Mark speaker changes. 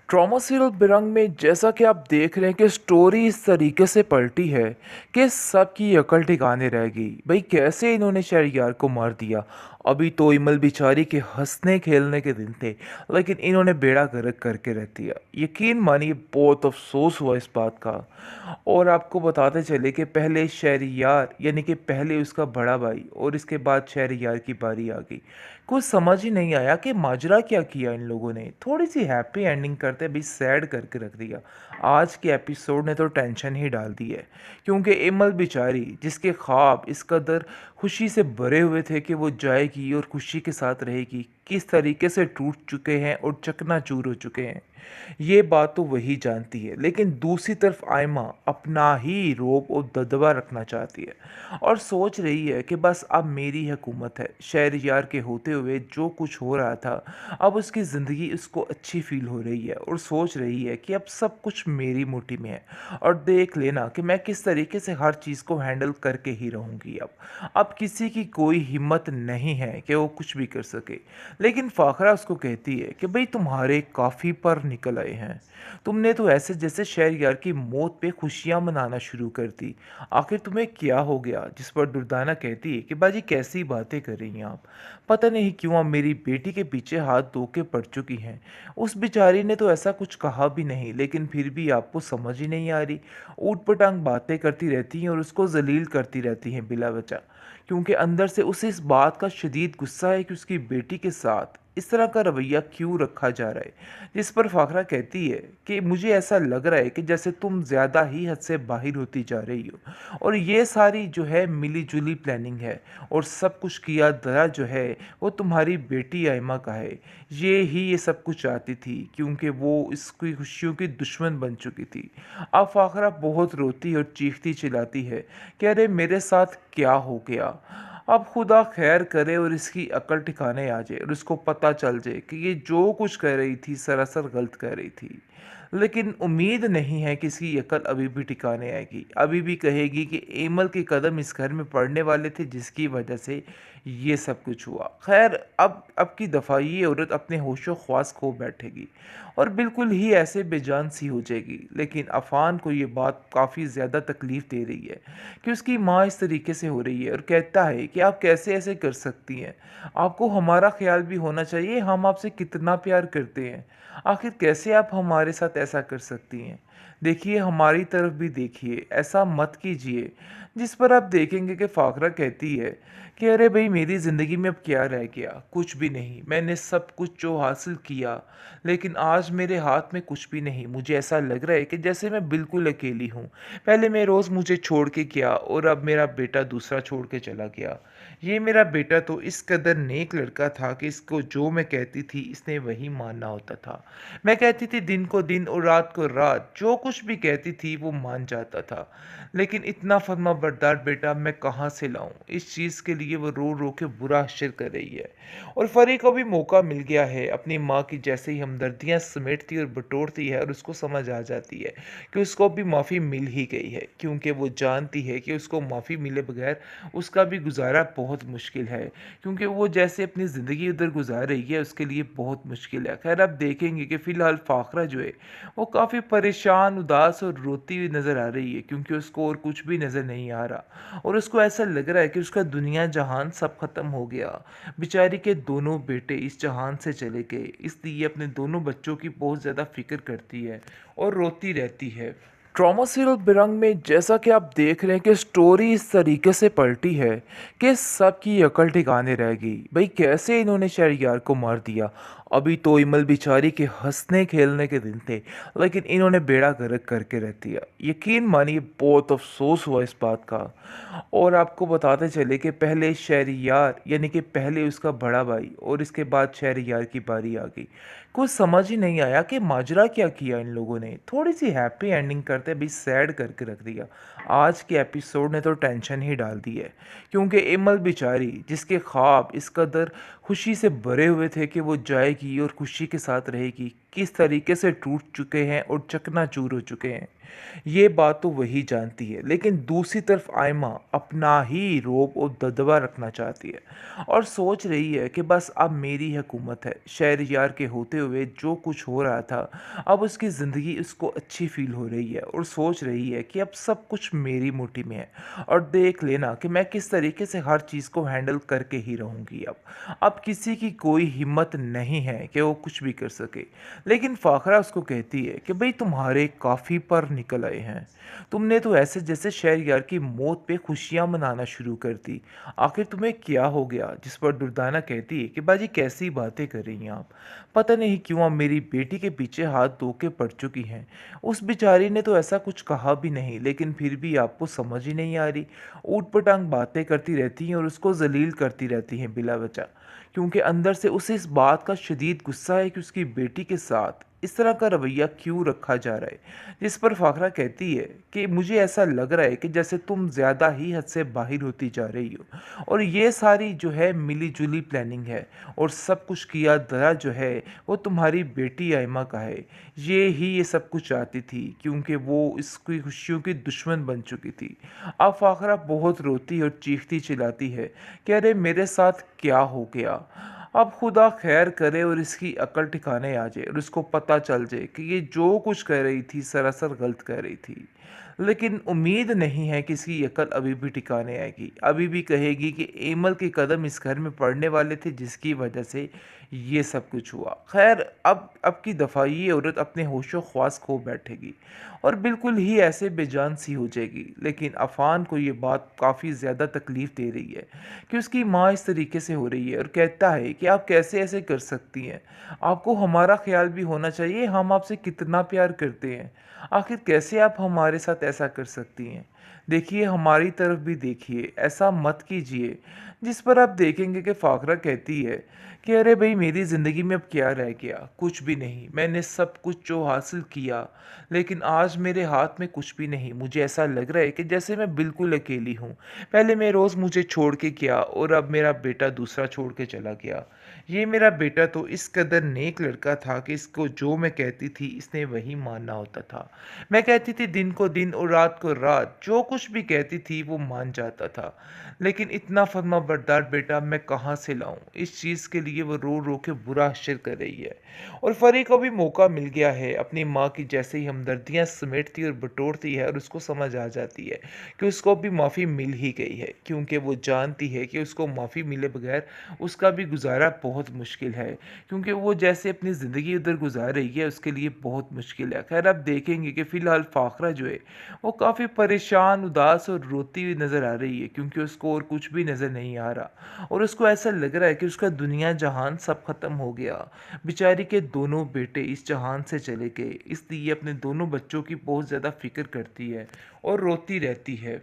Speaker 1: Trauma serial बिरंग में जैसा कि आप देख रहे हैं कि स्टोरी इस तरीके से पलटी है कि सबकी अकल ठिकाने रह गई। भाई कैसे इन्होंने शहरयार को मार दिया। अभी तो इमल बिचारी के हंसने खेलने के दिन थे, लेकिन इन्होंने बेड़ा गर्क करके रख दिया। यकीन मानिए बहुत अफसोस हुआ इस बात का। और आपको बताते चले कि पहले शहरयार यानी कि पहले उसका बड़ा भाई और इसके बाद शहरयार की बारी आ गई। कुछ समझ ही नहीं आया कि माजरा क्या किया इन लोगों ने। थोड़ी सी हैप्पी एंडिंग करते भी सैड करके रख दिया। आज के एपिसोड ने तो टेंशन ही डाल दी है, क्योंकि इमल बेचारी जिसके ख्वाब इस कदर खुशी से भरे हुए थे कि वो जाएगी और खुशी के साथ रहेगी, किस तरीके से टूट चुके हैं और चकनाचूर हो चुके हैं। ये बात तो वही जानती है, लेकिन दूसरी तरफ आयमा अपना ही रोब और दबदबा रखना चाहती है और सोच रही है कि बस अब मेरी हुकूमत है। शहरयार के होते हुए जो कुछ हो रहा था, अब उसकी ज़िंदगी उसको अच्छी फील हो रही है और सोच रही है कि अब सब कुछ मेरी मुट्ठी में है और देख लेना कि मैं किस तरीके से हर चीज़ को हैंडल करके ही रहूँगी। अब किसी की कोई हिम्मत नहीं है कि वो कुछ भी कर सके। लेकिन फाखरा उसको कहती है कि भाई तुम्हारे काफ़ी पर निकल आए हैं। तुमने तो ऐसे जैसे शहरयार की मौत पे खुशियां मनाना शुरू कर दी। आखिर तुम्हें क्या हो गया। जिस पर दुर्दाना कहती है कि बाजी कैसी बातें कर रही हैं आप। पता नहीं क्यों आप मेरी बेटी के पीछे हाथ धो के पड़ चुकी हैं। उस बेचारी ने तो ऐसा कुछ कहा भी नहीं, लेकिन फिर भी आपको समझ ही नहीं आ रही। ऊट पटांग बातें करती रहती हैं और उसको जलील करती रहती हैं बिला वजह, क्योंकि अंदर से उसे इस बात का शदीद गुस्सा है कि उसकी बेटी के साथ इस तरह का रवैया क्यों रखा जा रहा है। जिस पर फाखरा कहती है कि मुझे ऐसा लग रहा है कि जैसे तुम ज़्यादा ही हद से बाहर होती जा रही हो और ये सारी जो है मिली जुली प्लानिंग है और सब कुछ किया धरा जो है वो तुम्हारी बेटी आयमा का है। ये सब कुछ चाहती थी क्योंकि वो इसकी खुशियों की दुश्मन बन चुकी थी। अब फाखरा बहुत रोती और चीखती चिल्लाती है कि अरे मेरे साथ क्या हो गया। अब खुदा खैर करे और इसकी अकल ठिकाने आ जाए और इसको पता चल जाए कि ये जो कुछ कह रही थी सरासर गलत कह रही थी। लेकिन उम्मीद नहीं है कि इसकी अकल अभी भी ठिकाने आएगी। अभी भी कहेगी कि एमल के कदम इस घर में पड़ने वाले थे जिसकी वजह से ये सब कुछ हुआ। खैर अब की दफ़ा ये औरत अपने होशो ख्वास खो बैठेगी और बिल्कुल ही ऐसे बेजान सी हो जाएगी। लेकिन अफान को ये बात काफ़ी ज़्यादा तकलीफ़ दे रही है कि उसकी माँ इस तरीके से हो रही है और कहता है कि आप कैसे ऐसे कर सकती हैं। आपको हमारा ख्याल भी होना चाहिए, हम आपसे कितना प्यार करते हैं। आखिर कैसे आप हमारे साथ ऐसा कर सकती हैं। देखिए हमारी तरफ भी देखिए, ऐसा मत कीजिए। जिस पर आप देखेंगे कि फाखरा कहती है कि अरे भाई मेरी ज़िंदगी में अब क्या रह गया, कुछ भी नहीं। मैंने सब कुछ जो हासिल किया, लेकिन आज मेरे हाथ में कुछ भी नहीं। मुझे ऐसा लग रहा है कि जैसे मैं बिल्कुल अकेली हूँ। पहले मैं रोज़ मुझे छोड़ के गया और अब मेरा बेटा दूसरा छोड़ के चला गया। ये मेरा बेटा तो इस कदर नेक लड़का था कि इसको जो मैं कहती थी इसने वही मानना होता था। मैं कहती थी दिन को दिन और रात को रात, जो कुछ भी कहती थी वो मान जाता था। लेकिन इतना फर्माबरदार बेटा मैं कहाँ से लाऊं। इस चीज़ के लिए वो रो रो के बुरा हश्र कर रही है। और फरी को भी मौका मिल गया है। अपनी माँ की जैसे ही हमदर्दियाँ समेटती और बटोरती है और उसको समझ आ जाती है कि उसको भी माफ़ी मिल ही गई है, क्योंकि वो जानती है कि उसको माफ़ी मिले बगैर उसका भी गुजारा बहुत मुश्किल है, क्योंकि वो जैसे अपनी ज़िंदगी उधर गुजार रही है उसके लिए बहुत मुश्किल है। खैर आप देखेंगे कि फ़िलहाल फ़ाखरा जो है वो काफ़ी परेशान, उदास और रोती हुई नज़र आ रही है, क्योंकि उसको और कुछ भी नज़र नहीं आ रहा और उसको ऐसा लग रहा है कि उसका दुनिया जहान सब ख़त्म हो गया। बेचारी के दोनों बेटे इस जहान से चले गए, इसलिए अपने दोनों बच्चों की बहुत ज़्यादा फ़िक्र करती है और रोती रहती है। ट्रॉमा सीरियल बिरंग में जैसा कि आप देख रहे हैं कि स्टोरी इस तरीके से पलटी है कि सबकी अकल ठिकाने रह गई। भाई कैसे इन्होंने शहरयार को मार दिया। अभी तो इमल बिचारी के हंसने खेलने के दिन थे, लेकिन इन्होंने बेड़ा गर्क करके रख दिया। यकीन मानिए बहुत अफसोस हुआ इस बात का। और आपको बताते चले कि पहले शहरयार यानी कि पहले उसका बड़ा भाई और इसके बाद शहरयार की बारी आ गई। कुछ समझ ही नहीं आया कि माजरा क्या किया इन लोगों ने। थोड़ी सी हैप्पी एंडिंग करते भी सैड करके रख दिया। आज के एपिसोड ने तो टेंशन ही डाल दी है, क्योंकि इमल बेचारी जिसके ख्वाब इस कदर खुशी से भरे हुए थे कि वो जाएगी और खुशी के साथ रहेगी, किस तरीके से टूट चुके हैं और चकनाचूर हो चुके हैं। ये बात तो वही जानती है, लेकिन दूसरी तरफ आयमा अपना ही रौब और दबदबा रखना चाहती है और सोच रही है कि बस अब मेरी हुकूमत है। शहरयार के होते हुए जो कुछ हो रहा था, अब उसकी ज़िंदगी उसको अच्छी फील हो रही है और सोच रही है कि अब सब कुछ मेरी मुट्ठी में है और देख लेना कि मैं किस तरीके से हर चीज़ को हैंडल करके ही रहूँगी। अब किसी की कोई हिम्मत नहीं है कि वो कुछ भी कर सके। लेकिन फ़ाखरा उसको कहती है कि भाई तुम्हारे काफ़ी पर निकल आए हैं। तुमने तो ऐसे जैसे शहरयार की मौत पे खुशियाँ मनाना शुरू कर दी। आखिर तुम्हें क्या हो गया? जिस पर दुर्दाना कहती है कि बाजी कैसी बातें कर रही हैं आप? पता नहीं क्यों आप मेरी बेटी के पीछे हाथ धो के पड़ चुकी हैं। उस बेचारी ने तो ऐसा कुछ कहा भी नहीं, लेकिन फिर भी आपको समझ ही नहीं आ रही। ऊट-पटांग बातें करती रहती हैं और उसको ज़लील करती रहती हैं बिला वजह। क्योंकि अंदर से उसे इस बात का शदीद गुस्सा है कि उसकी बेटी के साथ इस तरह का रवैया क्यों रखा जा रहा है। जिस पर फ़ाखरा कहती है कि मुझे ऐसा लग रहा है कि जैसे तुम ज़्यादा ही हद से बाहर होती जा रही हो और ये सारी जो है मिली-जुली प्लानिंग है और सब कुछ किया धरा जो है वो तुम्हारी बेटी आयमा का है। ये सब कुछ चाहती थी क्योंकि वो इसकी खुशियों की दुश्मन बन चुकी थी। अब फ़ाखरा बहुत रोती और चीखती-चिल्लाती है कि अरे मेरे साथ क्या हो गया? अब खुदा खैर करे और इसकी अकल ठिकाने आ जाए और इसको पता चल जाए कि ये जो कुछ कह रही थी सरासर गलत कह रही थी। लेकिन उम्मीद नहीं है कि इसकी अकल अभी भी ठिकाने आएगी। अभी भी कहेगी कि एमल के कदम इस घर में पड़ने वाले थे जिसकी वजह से ये सब कुछ हुआ। खैर अब की दफ़ा ये औरत अपने होशो ख्वास खो बैठेगी और बिल्कुल ही ऐसे बेजान सी हो जाएगी। लेकिन अफ़ान को ये बात काफ़ी ज़्यादा तकलीफ़ दे रही है कि उसकी माँ इस तरीके से हो रही है और कहता है कि आप कैसे ऐसे कर सकती हैं? आपको हमारा ख़्याल भी होना चाहिए, हम आपसे कितना प्यार करते हैं। आखिर कैसे आप हमारे साथ ऐसा कर सकती हैं? देखिए हमारी तरफ भी देखिए, ऐसा मत कीजिए। जिस पर आप देखेंगे कि फ़ाखरा कहती है कि अरे भई मेरी ज़िंदगी में अब क्या रह गया? कुछ भी नहीं। मैंने सब कुछ जो हासिल किया, लेकिन आज मेरे हाथ में कुछ भी नहीं। मुझे ऐसा लग रहा है कि जैसे मैं बिल्कुल अकेली हूँ। पहले मैं रोज़ मुझे छोड़ के गया और अब मेरा बेटा दूसरा छोड़ के चला गया। ये मेरा बेटा तो इस कदर नेक लड़का था कि इसको जो मैं कहती थी इसने वही मानना होता था। मैं कहती थी दिन को दिन और रात को रात, जो कुछ भी कहती थी वो मान जाता था। लेकिन इतना फर्माबरदार बेटा मैं कहाँ से लाऊँ? इस चीज़ के लिए वो रो-रो के बुरा हश्र कर रही है। और फ़री को भी मौका मिल गया है, अपनी माँ की जैसे ही हमदर्दियाँ समेटती और बटोरती है और उसको समझ आ जाती है कि उसको भी माफ़ी मिल ही गई है, क्योंकि वो जानती है कि उसको माफ़ी मिले बगैर उसका भी गुज़ारा बहुत मुश्किल है, क्योंकि वो जैसे अपनी ज़िंदगी उधर गुज़ार रही है उसके लिए बहुत मुश्किल है। ख़ैर अब देखेंगे कि फ़िलहाल फ़ाखरा जो है वो काफ़ी परेशान, उदास और रोती हुई नज़र आ रही है, क्योंकि उसको और कुछ भी नज़र नहीं आ रहा और उसको ऐसा लग रहा है कि उसका दुनिया जहान सब ख़त्म हो गया। बेचारी के दोनों बेटे इस जहान से चले गए, इसलिए अपने दोनों बच्चों की बहुत ज़्यादा फ़िक्र करती है और रोती रहती है।